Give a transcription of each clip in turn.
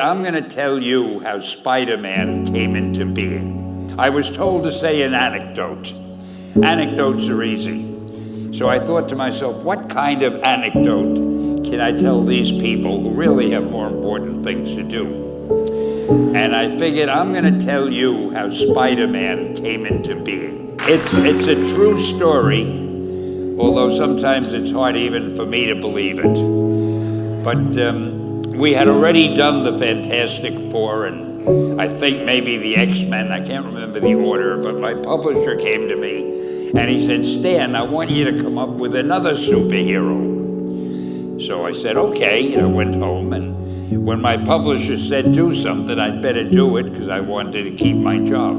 I'm going to tell you how Spider-Man came into being. I was told to say an anecdote. Anecdotes are easy. So I thought to myself, what kind of anecdote can I tell these people who really have more important things to do? And I figured I'm going to tell you how Spider-Man came into being. It's a true story, although sometimes it's hard even for me to believe it. But we had already done the Fantastic Four and I think maybe the X-Men. I can't remember the order, but my publisher came to me and he said, Stan, I want you to come up with another superhero. So I said, okay. I went home, and when my publisher said do something, I'd better do it because I wanted to keep my job.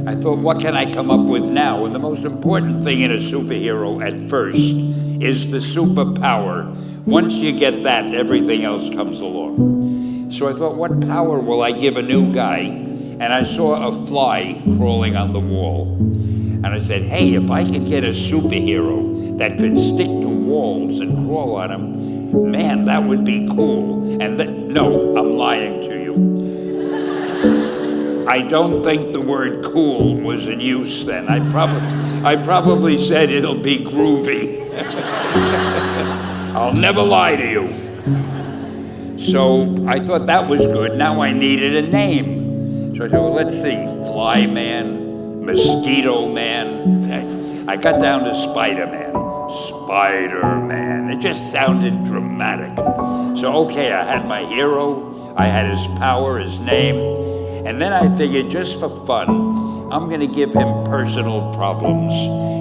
I thought, what can I come up with now? And the most important thing in a superhero at first is the superpower. Once you get that, everything else comes along. So I thought, what power will I give a new guy? And I saw a fly crawling on the wall. And I said, hey, if I could get a superhero that could stick to walls and crawl on them, man, that would be cool. And no, I'm lying to you. I don't think the word cool was in use then. I probably said it'll be groovy. I'll never lie to you. So I thought that was good. Now I needed a name. So I thought, well, let's see, Fly Man, Mosquito Man. I got down to Spider-Man. Spider-Man. It just sounded dramatic. So, okay, I had my hero, I had his power, his name, and then I figured just for fun, I'm gonna give him personal problems.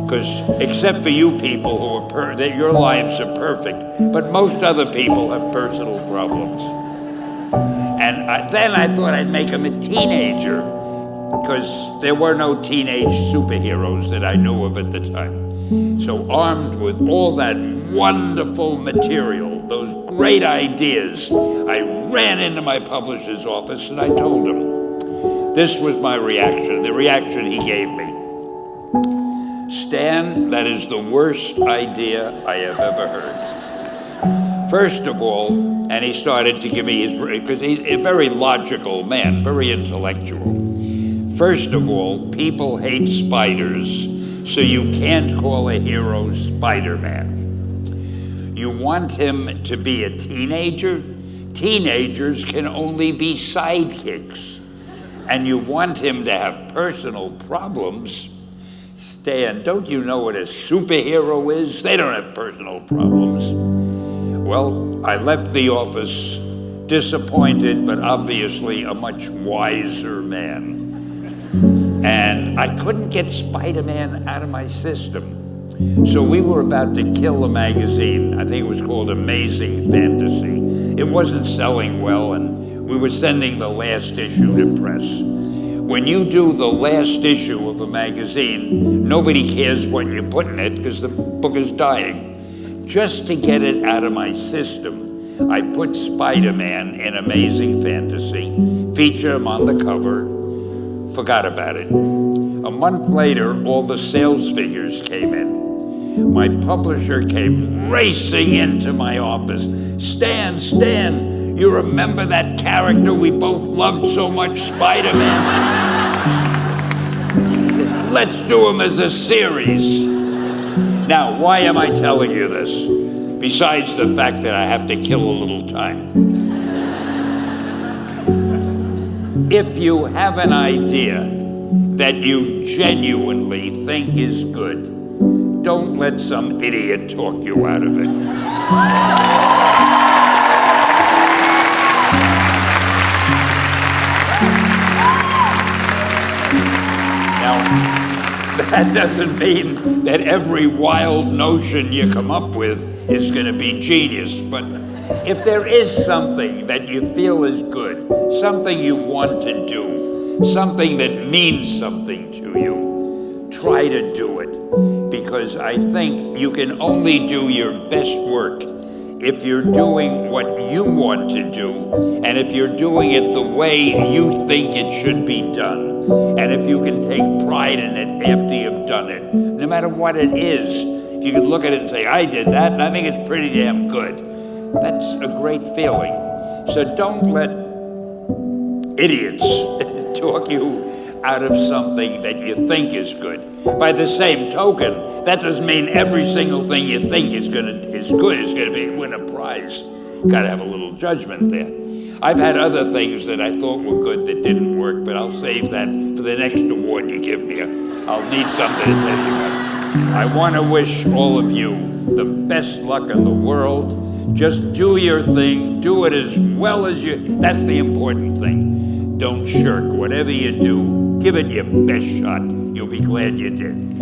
Because except for you people who are that your lives are perfect, but most other people have personal problems. And then I thought I'd make him a teenager, because there were no teenage superheroes that I knew of at the time. So armed with all that wonderful material, those great ideas, I ran into my publisher's office and I told him. This was my reaction, the reaction he gave me. Stan, that is the worst idea I have ever heard. First of all, and he started to give me his, because he's a very logical man, very intellectual. First of all, people hate spiders, so you can't call a hero Spider-Man. You want him to be a teenager? Teenagers can only be sidekicks. And you want him to have personal problems? Stan, don't you know what a superhero is? They don't have personal problems. Well, I left the office disappointed, but obviously a much wiser man. And I couldn't get Spider-Man out of my system. So we were about to kill a magazine. I think it was called Amazing Fantasy. It wasn't selling well, and we were sending the last issue to press. When you do the last issue of a magazine, nobody cares what you put in it because the book is dying. Just to get it out of my system, I put Spider-Man in Amazing Fantasy, featured him on the cover, forgot about it. A month later, all the sales figures came in. My publisher came racing into my office. Stan, you remember that character we both loved so much, Spider-Man? He said, let's do him as a series. Now, why am I telling you this? Besides the fact that I have to kill a little time. If you have an idea that you genuinely think is good, don't let some idiot talk you out of it. Now, that doesn't mean that every wild notion you come up with is going to be genius, but if there is something that you feel is good, something you want to do, something that means something to you, try to do it. Because I think you can only do your best work if you're doing what you want to do, and if you're doing it the way you think it should be done. And if you can take pride in it after you've done it, no matter what it is, if you can look at it and say, I did that, and I think it's pretty damn good. That's a great feeling. So don't let idiots talk you out of something that you think is good. By the same token, that doesn't mean every single thing you think is good is going to win a prize. Got to have a little judgment there. I've had other things that I thought were good that didn't work, but I'll save that for the next award you give me. I'll need something to tell you about. I want to wish all of you the best luck in the world. Just do your thing. Do it as well as you. That's the important thing. Don't shirk. Whatever you do, give it your best shot. You'll be glad you did.